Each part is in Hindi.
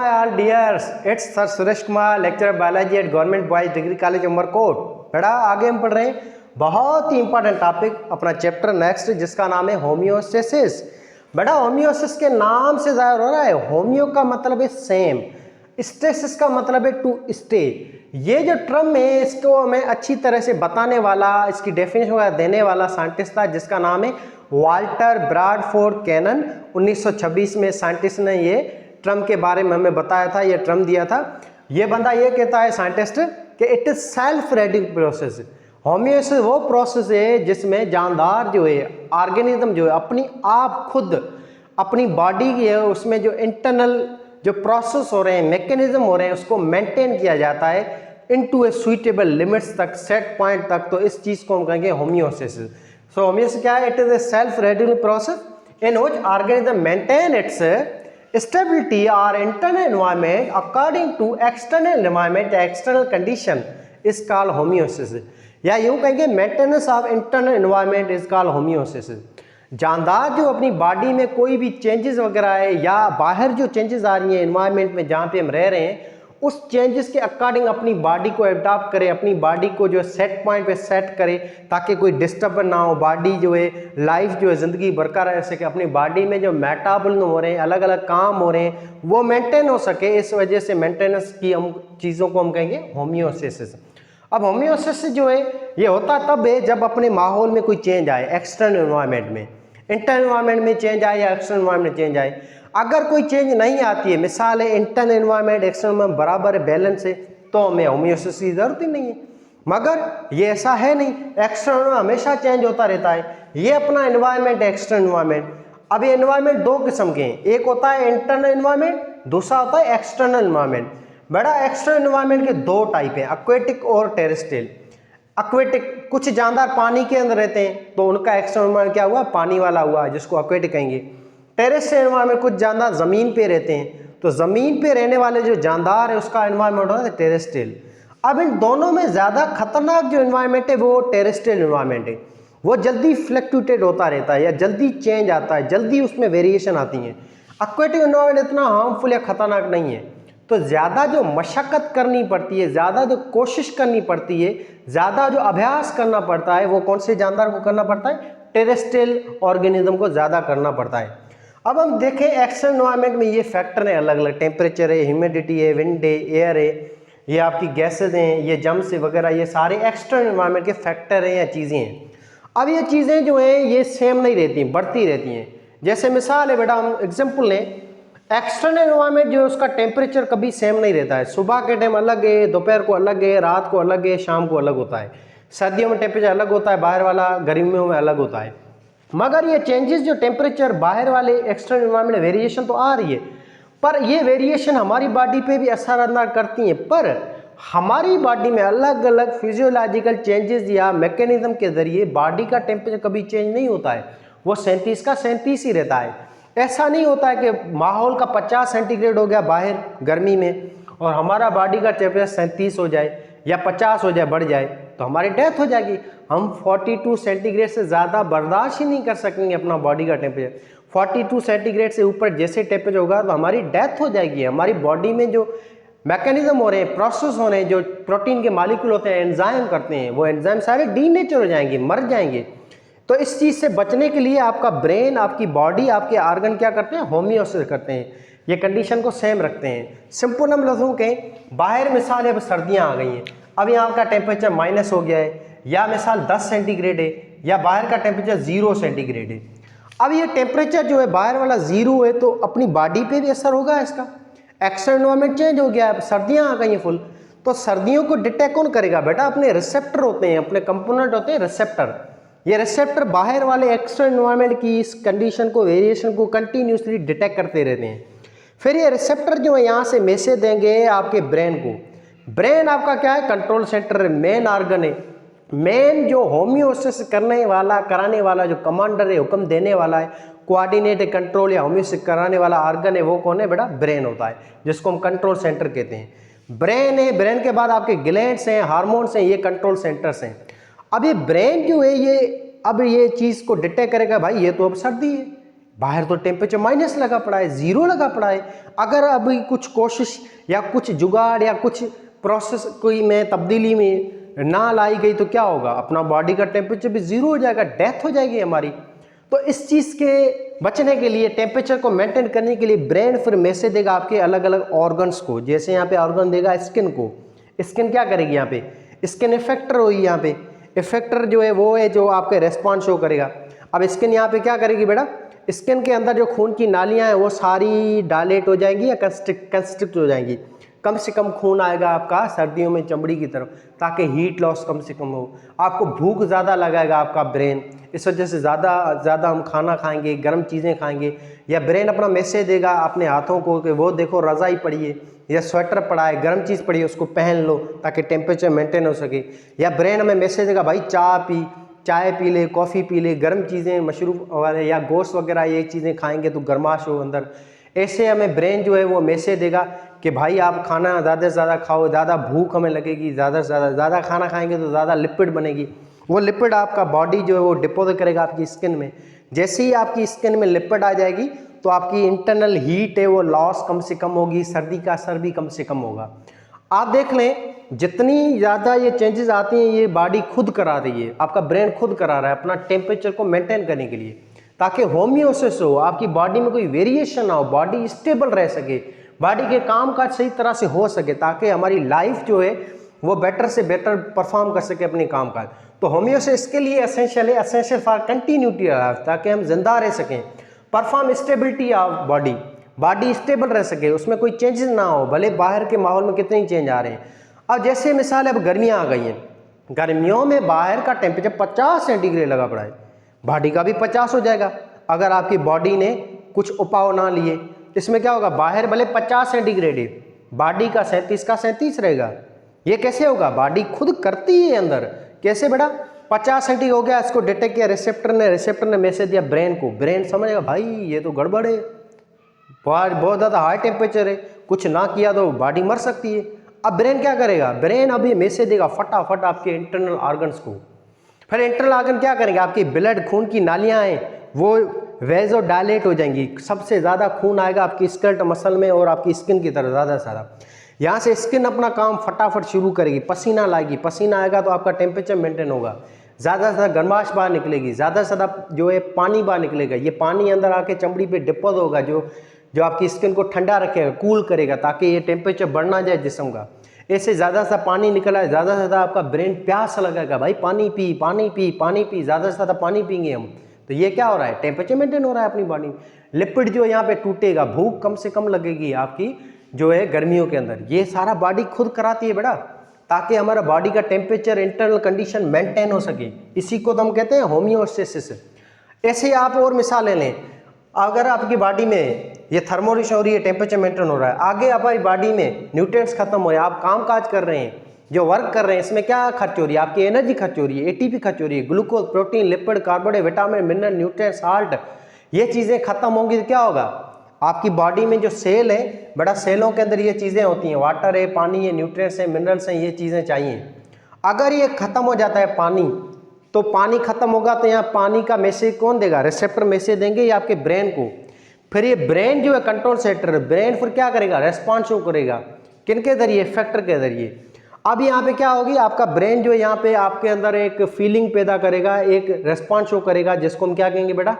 my all dears, it's Sir Suresh Kumar, lecturer biology at government boys degree college Umarkot. बेटा आगे हम पढ़ रहे हैं बहुत ही इंपॉर्टेंट टॉपिक, अपना चैप्टर नेक्स्ट जिसका नाम है होम्योस्टेसिस। बेटा होम्योस्टेसिस के नाम से जाहिर हो रहा है, होम्यो का मतलब है सेम, स्टेसिस का मतलब है टू स्टे। ये जो टर्म है इसको हमें अच्छी तरह से बताने वाला, इसकी डेफिनेशन देने वाला साइंटिस्ट था जिसका नाम है वाल्टर ब्रैडफोर्ड कैनन। 1926 में साइंटिस्ट ने ये टर्म के बारे में हमें बताया था, ये टर्म दिया था। ये बंदा ये कहता है साइंटिस्ट कि it is self reading process. Homeostasis वो प्रोसेस है जिसमें जानदार जो है, ऑर्गेनिज्म जो है अपनी आप खुद अपनी बॉडी की है उसमें जो इंटरनल जो प्रोसेस हो रहे हैं, मैकेनिज्म हो रहे हैं, उसको मेंटेन किया जाता है इनटू ए सुइटेबल लिमिट्स तक, सेट पॉइंट तक। तो इस चीज को हम कहेंगे होम्योस्टेसिस। सो होम्योस्टेसिस क्या है? It is a self reading process in which organism maintain its stability or internal environment according to external environment, external condition is called homeostasis। या यूं कहेंगे maintenance of internal environment is called homeostasis। जानदार जो अपनी बॉडी में कोई भी चेंजेस वगैरह है या बाहर जो चेंजेस आ रही हैं एनवायरनमेंट में जहाँ पे हम रह रहे हैं, उस चेंजेस के अकॉर्डिंग अपनी बॉडी को एडॉप्ट करे, अपनी बॉडी को जो सेट पॉइंट पे सेट करे ताकि कोई डिस्टर्बेंस ना हो, बॉडी जो है लाइफ जो है ज़िंदगी बरकरार रह सके, अपनी बॉडी में जो मेटाबॉलिज्म हो रहे हैं, अलग अलग काम हो रहे हैं, वो मेंटेन हो सके। इस वजह से मेंटेनेंस की हम चीज़ों को हम कहेंगे होम्योस्टेसिस। अब होम्योस्टेसिस जो है ये होता तब है जब अपने माहौल में कोई चेंज आए, एक्सटर्नल एनवायरनमेंट में, इंटरनल एनवायरनमेंट में चेंज आए या एक्सटर्नल एनवायरनमेंट में चेंज आए। अगर कोई चेंज नहीं आती है, मिसाल है इंटरनल एनवायरनमेंट एक्सटर्नल में बराबर है, बैलेंस है, तो हमें होम्योस्टेसिस की जरूरत ही नहीं है। मगर ये ऐसा है नहीं, एक्सटर्नल हमेशा चेंज होता रहता है। ये अपना एनवायरनमेंट है एक्सटर्नल एनवायरनमेंट। अब ये एनवायरनमेंट दो किस्म के हैं, एक होता है इंटरनल एनवायरनमेंट, दूसरा होता है एक्सटर्नल एनवायरनमेंट। बेटा एक्सटर्नल एनवायरनमेंट के दो टाइप हैं, एक्वेटिक और टेरेस्ट्रियल। एक्वेटिक कुछ जानदार पानी के अंदर रहते हैं तो उनका एक्सटर्नल एनवायरनमेंट क्या हुआ? पानी वाला हुआ, जिसको एक्वेटिक कहेंगे। टेरेस्ट्रियल एनवायरनमेंट कुछ जानदार ज़मीन पे रहते हैं, तो ज़मीन पे रहने वाले जो जानदार है उसका एनवायरनमेंट होता है टेरेस्ट्रियल। अब इन दोनों में ज़्यादा खतरनाक जो एनवायरनमेंट है वो टेरेस्ट्रियल एनवायरनमेंट है। वो जल्दी फ्लक्चुएटेड होता रहता है या जल्दी चेंज आता है, जल्दी उसमें वेरिएशन आती हैं। एक्वेटिक एनवायरनमेंट इतना हार्मफुल या खतरनाक नहीं है, तो ज़्यादा जो मशक्क़त करनी पड़ती है, ज़्यादा जो कोशिश करनी पड़ती है, ज़्यादा जो अभ्यास करना पड़ता है, वो कौन से जानदार को करना पड़ता है? टेरेस्ट्रियल ऑर्गेनिज्म को ज़्यादा करना पड़ता है। अब हम देखें एक्सटर्नल एनवायरनमेंट में ये फैक्टर हैं अलग अलग, टेम्परेचर है, ह्यूमिडिटी है, विंड है, एयर है, ये आपकी गैसेज हैं, ये जम्स वगैरह, ये सारे एक्सटर्नल एनवायरनमेंट के फैक्टर हैं या चीज़ें हैं। अब ये चीज़ें जो हैं ये सेम नहीं रहती, बढ़ती रहती हैं। जैसे मिसाल है बेटा, हम एग्जाम्पल लें, एक्सटर्नल एनवायरनमेंट जो है उसका टेम्परेचर कभी सेम नहीं रहता है। सुबह के टाइम अलग है, दोपहर को अलग है, रात को अलग है, शाम को अलग होता है। सर्दियों में टेम्परेचर अलग होता है बाहर वाला, गर्मियों में अलग होता है। मगर ये चेंजेस जो टेम्परेचर बाहर वाले एक्सटर्नल एनवायरनमेंट वेरिएशन तो आ रही है, पर ये वेरिएशन हमारी बॉडी पे भी असर अंदाज करती हैं। पर हमारी बॉडी में अलग अलग फिजियोलॉजिकल चेंजेस या मैकेनिज्म के जरिए बॉडी का टेम्परेचर कभी चेंज नहीं होता है, वो 37 का 37 ही रहता है। ऐसा नहीं होता है कि माहौल का 50 सेंटीग्रेड हो गया बाहर गर्मी में और हमारा बॉडी का टेम्परेचर 37 हो जाए या 50 हो जाए, बढ़ जाए तो हमारी डेथ हो जाएगी। हम 42 सेंटीग्रेड से ज़्यादा बर्दाश्त ही नहीं कर सकेंगे अपना बॉडी का टेम्परेचर। 42 सेंटीग्रेड से ऊपर जैसे टेम्परेचर होगा तो हमारी डेथ हो जाएगी। हमारी बॉडी में जो मैकेनिज्म हो रहे हैं, प्रोसेस हो रहे हैं, जो प्रोटीन के मालिक्यूल होते हैं, एंजाइम करते हैं, वो एंजाइम सारे डीनेचर हो जाएंगे, मर जाएंगे। तो इस चीज़ से बचने के लिए आपका ब्रेन, आपकी बॉडी, आपके ऑर्गन क्या करते हैं? होम्योस्टेसिस करते हैं, ये कंडीशन को सेम रखते हैं। सिंपल हम लफ्ज़ों के बाहर मिसाल है, अब सर्दियाँ आ गई हैं, अब यहाँ का टेम्परेचर माइनस हो गया है, या मिसाल 10 सेंटीग्रेड है, या बाहर का टेम्परेचर 0 सेंटीग्रेड है। अब ये टेम्परेचर जो है बाहर वाला 0 है तो अपनी बॉडी पे भी असर होगा इसका। एक्सटर्नल एनवायरनमेंट चेंज हो गया है, अब सर्दियाँ आ गई हैं फुल, तो सर्दियों को डिटेक्ट कौन करेगा? बेटा अपने रिसेप्टर होते हैं, अपने कंपोनेंट होते हैं रिसेप्टर। ये रिसेप्टर बाहर वाले एक्सटर्नल एनवायरनमेंट की इस कंडीशन को, वेरिएशन को कंटिन्यूसली डिटेक्ट करते रहते हैं। फिर ये रिसेप्टर जो है यहाँ से मैसेज देंगे आपके ब्रेन को। ब्रेन आपका क्या है? कंट्रोल सेंटर, मेन ऑर्गन है। मेन जो होम्योस्टेसिस करने वाला, कराने वाला जो कमांडर है, हुक्म देने वाला है, कोऑर्डिनेट कंट्रोल या होम्योस्टेसिस कराने वाला ऑर्गन है, वो कौन है बेटा? ब्रेन होता है, जिसको हम कंट्रोल सेंटर कहते हैं। ब्रेन है, ब्रेन के बाद आपके ग्लैंड्स हैं, हार्मोन्स हैं, ये कंट्रोल सेंटर्स हैं। अब ये ब्रेन जो है ये अब ये चीज़ को डिटेक्ट करेगा, भाई ये तो अब सर्दी है, बाहर तो टेम्परेचर माइनस लगा पड़ा है, जीरो लगा पड़ा है। अगर अभी कुछ कोशिश या कुछ जुगाड़ या कुछ प्रोसेस कोई में तब्दीली में ना लाई गई तो क्या होगा, अपना बॉडी का टेम्परेचर भी जीरो हो जाएगा, डेथ हो जाएगी हमारी। तो इस चीज़ के बचने के लिए, टेम्परेचर को मेंटेन करने के लिए ब्रेन फिर मैसेज देगा आपके अलग अलग ऑर्गन्स को। जैसे यहाँ पे ऑर्गन देगा स्किन को, स्किन क्या करेगी, यहाँ पे स्किन इफेक्टर होगी, यहाँ पे इफेक्टर जो है वो है जो आपके रेस्पॉन्स शो करेगा। अब स्किन यहाँ पे क्या करेगी बेटा, स्किन के अंदर जो खून की नालियाँ हैं वो सारी डायलेट हो जाएंगी या कंस्ट्रिक्ट हो जाएंगी। कम से कम खून आएगा आपका सर्दियों में चमड़ी की तरफ, ताकि हीट लॉस कम से कम हो। आपको भूख ज़्यादा लगाएगा आपका ब्रेन, इस वजह से ज़्यादा हम खाना खाएंगे, गर्म चीज़ें खाएंगे। या ब्रेन अपना मैसेज देगा अपने हाथों को कि वो देखो रज़ाई पड़ी है या स्वेटर पड़ा है, गर्म चीज़ पड़ी है, उसको पहन लो ताकि टेम्परेचर मेंटेन हो सके। या ब्रेन हमें मैसेज देगा भाई चाय पी ले, कॉफ़ी पी ले, गर्म चीज़ें मशरूब वाले या गोश्त वगैरह ये चीज़ें खाएंगे तो गर्माश हो अंदर। ऐसे हमें ब्रेन जो है वो मैसेज देगा कि भाई आप खाना ज़्यादा से ज़्यादा खाओ, ज़्यादा भूख हमें लगेगी, ज़्यादा से ज़्यादा खाना खाएंगे तो ज़्यादा लिपिड बनेगी। वो लिपिड आपका बॉडी जो है वो डिपोजिट करेगा आपकी स्किन में। जैसे ही आपकी स्किन में लिपिड आ जाएगी तो आपकी इंटरनल हीट है वो लॉस कम से कम होगी, सर्दी का असर भी कम से कम होगा। आप देख लें जितनी ज़्यादा ये चेंजेस आती हैं ये बॉडी खुद करा रही है, आपका ब्रेन खुद करा रहा है अपना टेम्परेचर को मेंटेन करने के लिए, ताकि होम्योसिस हो, आपकी बॉडी में कोई वेरिएशन ना हो, बॉडी स्टेबल रह सके, बॉडी के काम काज सही तरह से हो सके, ताकि हमारी लाइफ जो है वो बेटर से बेटर परफॉर्म कर सके अपने काम काज। तो होम्योसिस के लिए एसेंशियल है, एसेंशियल फॉर कंटिन्यूटी ऑफ, ताकि हम जिंदा रह सकें, perform stability of body, body stable रह सके, उसमें कोई चेंजेस ना हो, भले बाहर के माहौल में कितने ही चेंज आ रहे हैं। अब जैसे मिसाल अब गर्मियाँ आ गई हैं, गर्मियों में बाहर का टेम्परेचर 50 सेंटीग्रेड लगा पड़ा है, बॉडी का भी 50 हो जाएगा अगर आपकी बॉडी ने कुछ उपाय ना लिए। इसमें क्या होगा, बाहर भले 50 सेंटीग्रेड है, बॉडी का 37 का 37 रहेगा। ये कैसे होगा, बॉडी खुद करती है अंदर। कैसे बेटा, 50 सेंटीग्रेड हो गया, इसको डिटेक्ट किया रिसेप्टर ने मैसेज दिया ब्रेन को, ब्रेन समझेगा भाई ये तो गड़बड़ है, बहुत ज़्यादा हाई टेम्परेचर है, कुछ ना किया तो बॉडी मर सकती है। अब ब्रेन क्या करेगा, ब्रेन अभी मैसेज देगा फटाफट आपके इंटरनल ऑर्गन्स को। फिर इंटरनल ऑर्गन क्या करेंगे, आपकी ब्लड खून की नालियाँ हैं वो वेजो डायलेट हो जाएंगी, सबसे ज़्यादा खून आएगा आपकी स्कर्ट मसल में और आपकी स्किन की तरफ ज़्यादा से ज़्यादा। यहाँ से स्किन अपना काम फटाफट शुरू करेगी, पसीना लाएगी, पसीना आएगा तो आपका टेम्परेचर मेंटेन होगा, ज़्यादा से ज़्यादा गर्माश बाहर निकलेगी, ज़्यादा से ज़्यादा जो है पानी बाहर निकलेगा। ये पानी अंदर आके चमड़ी पे डिपोज होगा जो आपकी स्किन को ठंडा रखेगा, कूल करेगा, ताकि ये टेम्परेचर बढ़ ना जाए जिस्म का। ऐसे ज़्यादा सा पानी निकला है, ज़्यादा से ज़्यादा आपका ब्रेन प्यास लगेगा, भाई पानी पी पानी पी पानी पी, ज़्यादा से ज़्यादा पानी पीएंगे हम तो ये क्या हो रहा है, टेम्परेचर मेंटेन हो रहा है अपनी बॉडी में। लिपिड जो यहाँ पे टूटेगा, भूख कम से कम लगेगी आपकी जो है गर्मियों के अंदर। ये सारा बॉडी खुद कराती है बेटा, ताकि हमारा बॉडी का टेम्परेचर इंटरनल कंडीशन मेंटेन हो सके। इसी को तो हम कहते हैं होम्योस्टेसिस। ऐसे ही आप और मिसालें लें, अगर आपकी बॉडी में ये थर्मोरिश हो रही है, टेम्परेचर मेंटेन हो रहा है, आगे हमारी बॉडी में न्यूट्रिएंट्स खत्म हो रहे हैं, आप काम काज कर रहे हैं, जो वर्क कर रहे हैं, इसमें क्या खर्च हो रही है, आपकी एनर्जी खर्च हो रही है, एटीपी खर्च हो रही है, glucose, protein, lipid, carbohydrate, vitamin, mineral, nutrients, salt, ये चीज़ें खत्म होंगी तो क्या होगा, आपकी बॉडी में जो सेल है बड़ा, सेलों के अंदर ये चीज़ें होती हैं, वाटर है, पानी है, न्यूट्रिएंट्स है, मिनरल्स हैं, ये चीज़ें चाहिए। अगर ये खत्म हो जाता है पानी, तो पानी खत्म होगा तो यहाँ पानी का मैसेज कौन देगा, रिसेप्टर मैसेज देंगे या आपके ब्रेन को। फिर ये ब्रेन जो है कंट्रोल सेंटर, ब्रेन फिर क्या करेगा, रेस्पॉन्स शो करेगा, किनके जरिए, फैक्टर के जरिए। अब यहाँ पे क्या होगी, आपका ब्रेन जो है यहाँ पे आपके अंदर एक फीलिंग पैदा करेगा, एक रेस्पॉन्स शो करेगा, जिसको हम क्या कहेंगे बेटा,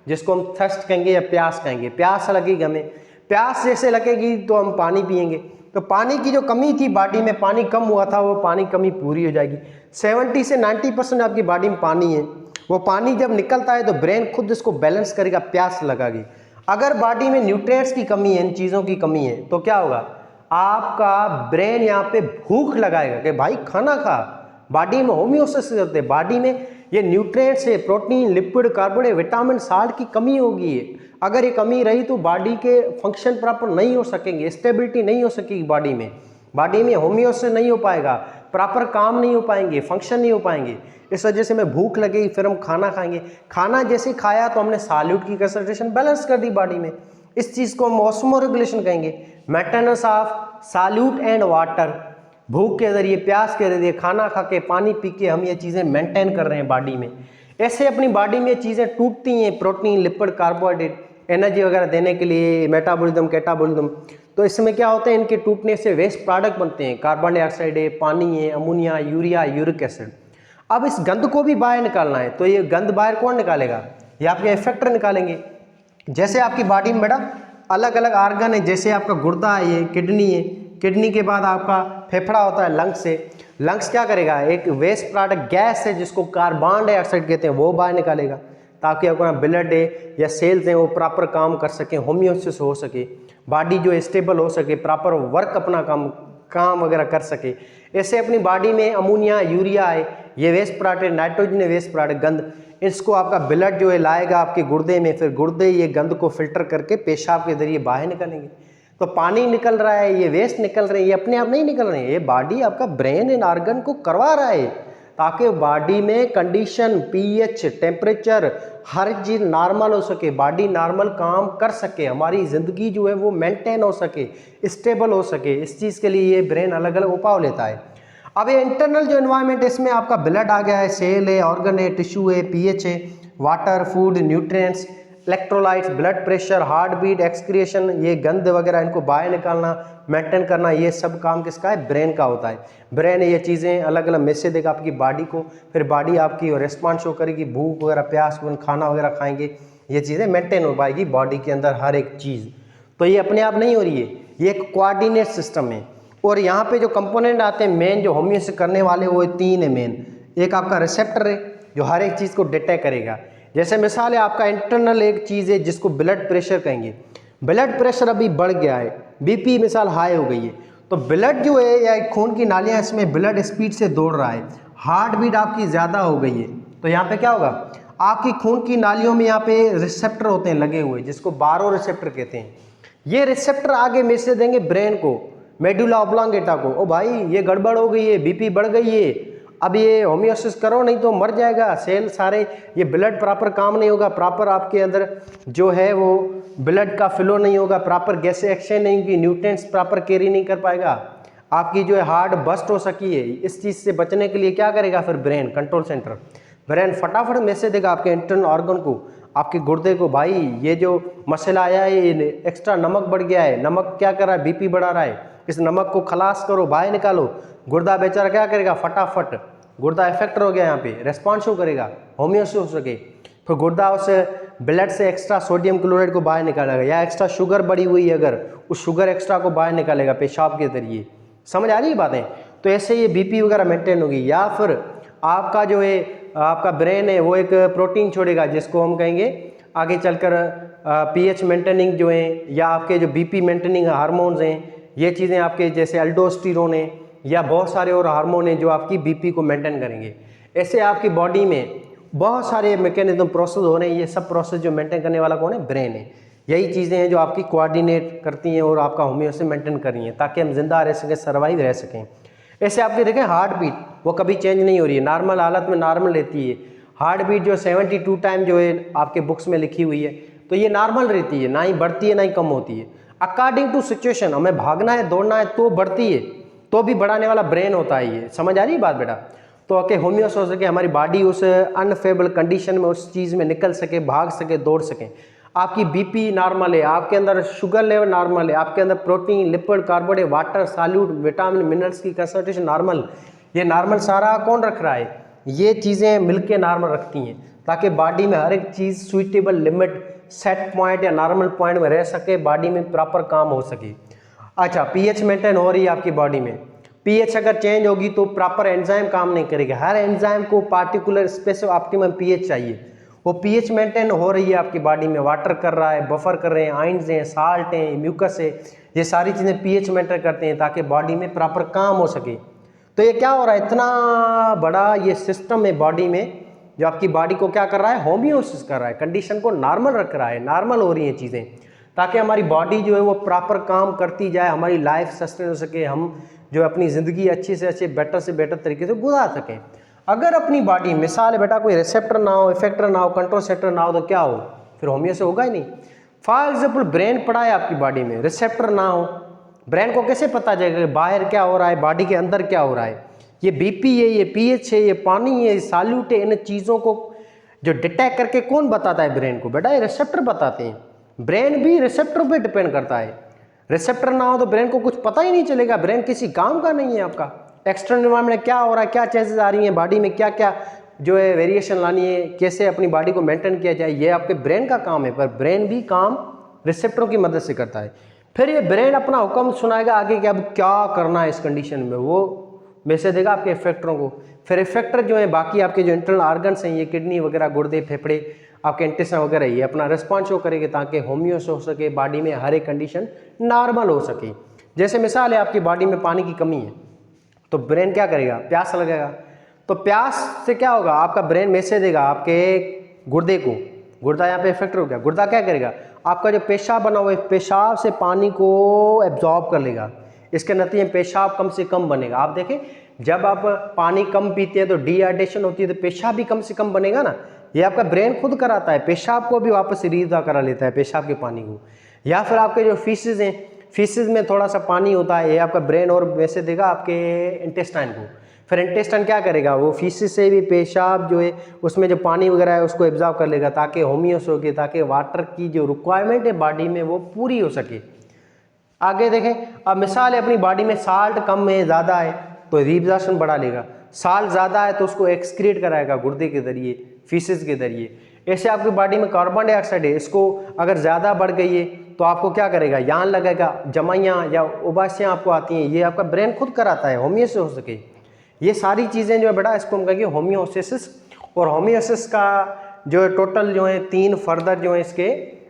जिसको हम थर्स्ट कहेंगे या प्यास कहेंगे। प्यास लगेगी हमें, प्यास जैसे लगेगी तो हम पानी पियेंगे, तो पानी की जो कमी थी बॉडी में, पानी कम हुआ था, वो पानी कमी पूरी हो जाएगी। 70 से 90% आपकी बॉडी में पानी है, वो पानी जब निकलता है तो ब्रेन खुद इसको बैलेंस करेगा, प्यास लगाएगी। अगर बॉडी में न्यूट्रिएंट्स की कमी है, इन चीज़ों की कमी है, तो क्या होगा, आपका ब्रेन यहाँ पे भूख लगाएगा कि भाई खाना खा। बॉडी में होम्योस्टेसिस होते हैं, बॉडी में ये न्यूट्रिएंट्स है, protein, lipid, carbohydrate, vitamin, salt की कमी होगी। अगर ये कमी रही तो बॉडी के फंक्शन प्रॉपर नहीं हो सकेंगे, स्टेबिलिटी नहीं हो सकेगी बॉडी में होम्योस्टेसिस नहीं हो पाएगा, प्रॉपर काम नहीं हो पाएंगे, फंक्शन नहीं हो पाएंगे। इस वजह से हमें भूख लगेगी, फिर हम खाना खाएंगे, खाना जैसे खाया तो हमने सॉल्यूट की कंसंट्रेशन बैलेंस कर दी बॉडी में। इस चीज़ को हम ऑस्मो रेगुलेशन कहेंगे, maintenance of solute and water. भूख के जरिए, प्यास के जरिए, खाना खा के, पानी पी के हम ये चीज़ें मेंटेन कर रहे हैं बॉडी में। ऐसे अपनी बॉडी में चीज़ें टूटती हैं, प्रोटीन, लिपिड, कार्बोहाइड्रेट, एनर्जी वगैरह देने के लिए, मेटाबॉलिज्म, कैटाबॉलिज्म। तो इसमें क्या होता है, इनके टूटने से वेस्ट प्रोडक्ट बनते हैं, कार्बन डाइऑक्साइड है, पानी है, अमोनिया, यूरिया, यूरिक एसिड। अब इस गंद को भी बाहर निकालना है, तो ये गंद बाहर कौन निकालेगा, ये आपके इफेक्टर निकालेंगे। जैसे आपकी बॉडी में बेटा अलग अलग आर्गन है, जैसे आपका गुर्दा है, ये किडनी है, किडनी के बाद आपका फेफड़ा होता है, लंग्स है। लंग्स क्या करेगा, एक वेस्ट प्रोडक्ट गैस है जिसको कार्बन डाइऑक्साइड कहते हैं, वो बाहर निकालेगा ताकि अपना ब्लड है या सेल्स हैं वो प्रॉपर काम कर सकें, होम्योस्टेसिस हो सके, बॉडी जो स्टेबल हो सके, प्रॉपर वर्क अपना काम वगैरह कर सके। ऐसे अपनी बॉडी में अमोनिया, यूरिया है, ये वेस्ट प्रोडक्ट, नाइट्रोजन है वेस्ट प्रोडक्ट, गंद, इसको आपका ब्लड जो है लाएगा आपके गुर्दे में, फिर गुर्दे ये गंद को फिल्टर करके पेशाब के जरिए बाहर निकालेंगे। तो पानी निकल रहा है, ये वेस्ट निकल रहे हैं, ये अपने आप नहीं निकल रहे हैं, ये बॉडी आपका ब्रेन इन ऑर्गन को करवा रहा है ताकि बॉडी में कंडीशन, पीएच, टेम्परेचर, हर चीज़ नॉर्मल हो सके, बॉडी नॉर्मल काम कर सके, हमारी ज़िंदगी जो है वो मेंटेन हो सके, स्टेबल हो सके। इस चीज़ के लिए ये ब्रेन अलग अलग उपाय लेता है। अब ये इंटरनल जो एनवायरनमेंट है, इसमें आपका ब्लड आ गया है, सेल है, ऑर्गन है, टिश्यू है, पीएच है, water, food, nutrients, electrolytes, blood pressure, heart beat, excretion, ये गंद वगैरह इनको बाहर निकालना, मेंटेन करना, ये सब काम किसका है, ब्रेन का होता है। ब्रेन ये चीज़ें अलग अलग मैसेज देगा आपकी बॉडी को, फिर बॉडी आपकी रिस्पॉन्स शो करेगी, भूख वगैरह, प्यास, खाना वगैरह खाएंगे, ये चीज़ें मेंटेन हो पाएगी बॉडी के अंदर हर एक चीज़। तो ये अपने आप नहीं हो रही है, ये एक कोऑर्डिनेट सिस्टम है। और यहाँ पे जो कंपोनेंट आते हैं मेन, जो होम्योस्टेसिस करने वाले, वो 3 है मेन। एक आपका रिसेप्टर है जो हर एक चीज़ को डिटेक्ट करेगा। जैसे मिसाल है आपका इंटरनल एक चीज़ है जिसको ब्लड प्रेशर कहेंगे। ब्लड प्रेशर अभी बढ़ गया है, बीपी मिसाल हाई हो गई है, तो ब्लड जो है या खून की नालियाँ, इसमें ब्लड स्पीड से दौड़ रहा है, हार्ट बीट आपकी ज़्यादा हो गई है, तो यहाँ पे क्या होगा, आपकी खून की नालियों में यहाँ पे रिसेप्टर होते हैं लगे हुए, जिसको बारो रिसेप्टर कहते हैं। ये रिसेप्टर आगे मैसेज देंगे ब्रेन को, मेडुला ऑब्लांगेटा को, ओ भाई ये गड़बड़ हो गई है, बीपी बढ़ गई है, अब ये होम्योस्टेसिस करो नहीं तो मर जाएगा सेल सारे, ये ब्लड प्रॉपर काम नहीं होगा, प्रॉपर आपके अंदर जो है वो ब्लड का फ्लो नहीं होगा, प्रॉपर गैस एक्सचेंज नहीं होगी, न्यूट्रिएंट्स प्रॉपर कैरी नहीं कर पाएगा, आपकी जो है हार्ट बस्ट हो सकी है। इस चीज़ से बचने के लिए क्या करेगा फिर ब्रेन, कंट्रोल सेंटर, ब्रेन फटाफट मैसेज देगा आपके इंटरनल ऑर्गन को, आपके गुर्दे को, भाई ये जो मसला आया है, ये एक्स्ट्रा नमक बढ़ गया है, नमक क्या कर रहा है, बीपी बढ़ा रहा है, इस नमक को खलास करो, बाहर निकालो। गुर्दा बेचारा क्या करेगा, फटाफट गुर्दा इफेक्ट हो गया, यहाँ पे रेस्पॉन्स शो करेगा, होम्योस्टेसिस हो सके, फिर गुर्दा उस ब्लड से एक्स्ट्रा सोडियम क्लोराइड को बाहर निकालेगा, या एक्स्ट्रा शुगर बढ़ी हुई है अगर, उस शुगर एक्स्ट्रा को बाहर निकालेगा पेशाब के जरिए। समझ आ रही है बातें? तो ऐसे ये बीपी वगैरह मेंटेन होगी। या फिर आपका जो है आपका ब्रेन है वो एक प्रोटीन छोड़ेगा जिसको हम कहेंगे आगे चलकर पीएच मेंटेनिंग जो है, या आपके जो बीपी मेंटेनिंग हार्मोन्स हैं, ये चीज़ें आपके जैसे एल्डोस्टेरोन है या बहुत सारे और हार्मोन हैं जो आपकी बीपी को मेंटेन करेंगे। ऐसे आपकी बॉडी में बहुत सारे मैकेनिज्म प्रोसेस हो रहे हैं, ये सब प्रोसेस जो मेंटेन करने वाला कौन है, ब्रेन है। यही चीज़ें हैं जो आपकी कोऑर्डिनेट करती हैं और आपका होम्योस्टेसिस मेंटेन कर रही हैं ताकि हम जिंदा रह सकें, सर्वाइव रह सकें। ऐसे आपके देखें हार्ट बीट वो कभी चेंज नहीं हो रही है, नॉर्मल हालत में नॉर्मल रहती है। हार्ट बीट जो 72 टाइम जो है आपके बुक्स में लिखी हुई है, तो ये नॉर्मल रहती है, ना ही बढ़ती है ना ही कम होती है। अकॉर्डिंग टू सिचुएशन, हमें भागना है दौड़ना है तो बढ़ती है, तो भी बढ़ाने वाला ब्रेन होता है। ये समझ आ रही है बात बेटा? तो कि होम्योस्टेसिस हो सके, हमारी बॉडी उस अनफेबल कंडीशन में उस चीज़ में निकल सके, भाग सके, दौड़ सके। आपकी बीपी नॉर्मल है, आपके अंदर शुगर लेवल नॉर्मल है, आपके अंदर protein, lipid, carbohydrate, water, solute, vitamin, minerals की कंसंट्रेशन नॉर्मल, ये नॉर्मल सारा कौन रख रहा है? ये चीज़ें मिलके नॉर्मल रखती हैं ताकि बॉडी में हर एक चीज़ सुइटेबल लिमिट, सेट पॉइंट या नॉर्मल पॉइंट में रह सके, बॉडी में प्रॉपर काम हो सके। अच्छा, पीएच मेंटेन हो रही है आपकी बॉडी में, पीएच अगर चेंज होगी तो प्रॉपर एंजाइम काम नहीं करेगा, हर एंजाइम को पार्टिकुलर स्पेसिफिक ऑप्टिमम पीएच चाहिए। वो पीएच मेंटेन हो रही है आपकी बॉडी में, वाटर कर रहा है, बफर कर रहे हैं, आइंस हैं, साल्ट हैं, म्यूकस है, ये सारी चीज़ें पीएच मेंटेन करते हैं ताकि बॉडी में प्रॉपर काम हो सके। तो ये क्या हो रहा है, इतना बड़ा ये सिस्टम है बॉडी में जो आपकी बॉडी को क्या कर रहा है, होम्योस्टेसिस कर रहा है, कंडीशन को नॉर्मल रख रहा है, नॉर्मल हो रही हैं चीज़ें ताकि हमारी बॉडी जो है वो प्रॉपर काम करती जाए, हमारी लाइफ सस्टेन हो सके, हम जो अपनी ज़िंदगी अच्छी से अच्छे, बेटर से बेटर तरीके से गुजार सकें। अगर अपनी बॉडी मिसाल है बेटा कोई रिसेप्टर ना हो, इफेक्टर ना हो, कंट्रोल सेंटर ना हो, तो क्या हो, फिर होम्योस्टेसिस होगा ही नहीं। फॉर एग्जाम्पल ब्रेन पड़ा है आपकी बॉडी में, रिसेप्टर ना हो, ब्रेन को कैसे पता चलेगा कि बाहर क्या हो रहा है, बॉडी के अंदर क्या हो रहा है? ये बीपी है, ये पीएच है, ये पानी है, सॉल्यूट है, इन चीज़ों को जो डिटेक्ट करके कौन बताता है ब्रेन को? बेटा ये रिसेप्टर बताते हैं। ब्रेन भी रिसेप्टर पे डिपेंड करता है। रिसेप्टर ना हो तो ब्रेन को कुछ पता ही नहीं चलेगा, ब्रेन किसी काम का नहीं है आपका। एक्सटर्नल एनवायरनमेंट में क्या हो रहा है, क्या चेंजेस आ रही हैं बॉडी में, क्या क्या जो है वेरिएशन लानी है, कैसे अपनी बॉडी को मेंटेन किया जाए, ये आपके ब्रेन का काम है। पर ब्रेन भी काम रिसेप्टरों की मदद से करता है। फिर ये ब्रेन अपना हुक्म सुनाएगा आगे कि अब क्या करना है इस कंडीशन में, वो मैसेज देगा आपके इफेक्टरों को। फिर इफेक्टर जो है बाकी आपके जो इंटरनल ऑर्गन्स हैं, ये किडनी वगैरह, गुर्दे, फेफड़े, आपके इंटेस्टाइन वगैरह, ये अपना रिस्पॉन्स शो करेंगे ताकि होम्योस हो सके, बॉडी में हर एक कंडीशन नॉर्मल हो सके। जैसे मिसाल है आपकी बॉडी में पानी की कमी है तो ब्रेन क्या करेगा, प्यास लगेगा, तो प्यास से क्या होगा, आपका ब्रेन मैसेज देगा आपके गुर्दे को, गुर्दा यहाँ पे इफेक्टर हो गया, गुर्दा क्या करेगा, आपका जो पेशाब बना हुआ है पेशाब से पानी को एब्जॉर्ब कर लेगा, इसके नतीजे में पेशाब कम से कम बनेगा। आप देखें जब आप पानी कम पीते हैं तो डिहाइड्रेशन होती है तो पेशाब भी कम से कम बनेगा ना, ये आपका ब्रेन खुद कराता है, पेशाब को भी वापस रिलीज करा लेता है पेशाब के पानी को। या फिर आपके जो फीसेस हैं, फीसेस में थोड़ा सा पानी होता है, ये आपका ब्रेन और मैसेज देगा आपके इंटेस्टाइन को। फिर इंटेस्टाइन क्या करेगा, वो फीसेस से भी पेशाब जो है उसमें जो पानी वगैरह है उसको एब्जॉर्ब कर लेगा ताकि होमियोस हो के, ताकि वाटर की जो रिक्वायरमेंट है बॉडी में वो पूरी हो सके। आगे देखें, अब मिसाल है अपनी बॉडी में साल्ट कम है, ज़्यादा है तो रीब्जॉर्प्शन बढ़ा लेगा, साल्ट ज़्यादा है तो उसको एक्सक्रीट कराएगा गुर्दे के जरिए, फीसेस के जरिए। ऐसे आपकी बॉडी में कार्बन डाइऑक्साइड है, इसको अगर ज़्यादा बढ़ गई है तो आपको क्या करेगा, यान लगेगा, जमाइयाँ या उबासियाँ आपको आती हैं, ये आपका ब्रेन खुद कराता है होमियोस हो सके। ये सारी चीज़ें जो है बेटा इसको हम कहेंगे होमियोसिस। और होमियोसिस का जो है टोटल जो है 3 फर्दर जो है इसके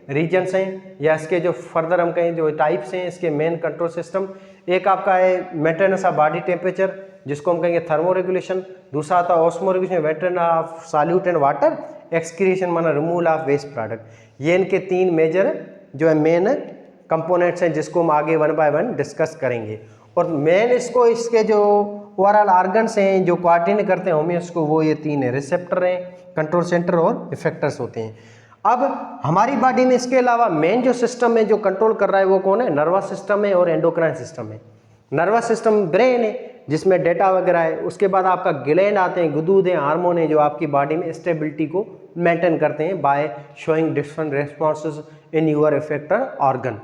रीजन्स हैं, या इसके जो फर्दर हम कहें जो टाइप्स हैं इसके मेन कंट्रोल सिस्टम। एक आपका है मेंटेनेंस ऑफ बॉडी टेम्परेचर जिसको हम कहेंगे थर्मो रेगुलेशन, दूसरा आता है osmo regulation, maintenance of solute and water, excretion माना रिमूवल ऑफ वेस्ट प्रोडक्ट। ये इनके 3 मेजर जो है मेन कंपोनेंट्स हैं जिसको हम आगे 1 बाय 1 डिस्कस करेंगे। और मेन इसको इसके जो ओवरऑल ऑर्गन्स हैं जो कोऑर्डिनेट करते हैं होमियोस को, वो ये 3 है, रिसेप्टर हैं, कंट्रोल सेंटर और इफेक्टर्स होते हैं। अब हमारी बॉडी में इसके अलावा मेन जो सिस्टम है जो कंट्रोल कर रहा है वो कौन है, नर्वस सिस्टम है और एंडोक्राइन सिस्टम है। नर्वस सिस्टम ब्रेन है जिसमें डेटा वगैरह है, उसके बाद आपका ग्लैंड आते हैं, गुदूद हैं, हार्मोन है जो आपकी बॉडी में स्टेबिलिटी को मेंटेन करते हैं by showing different responses in your effector organ.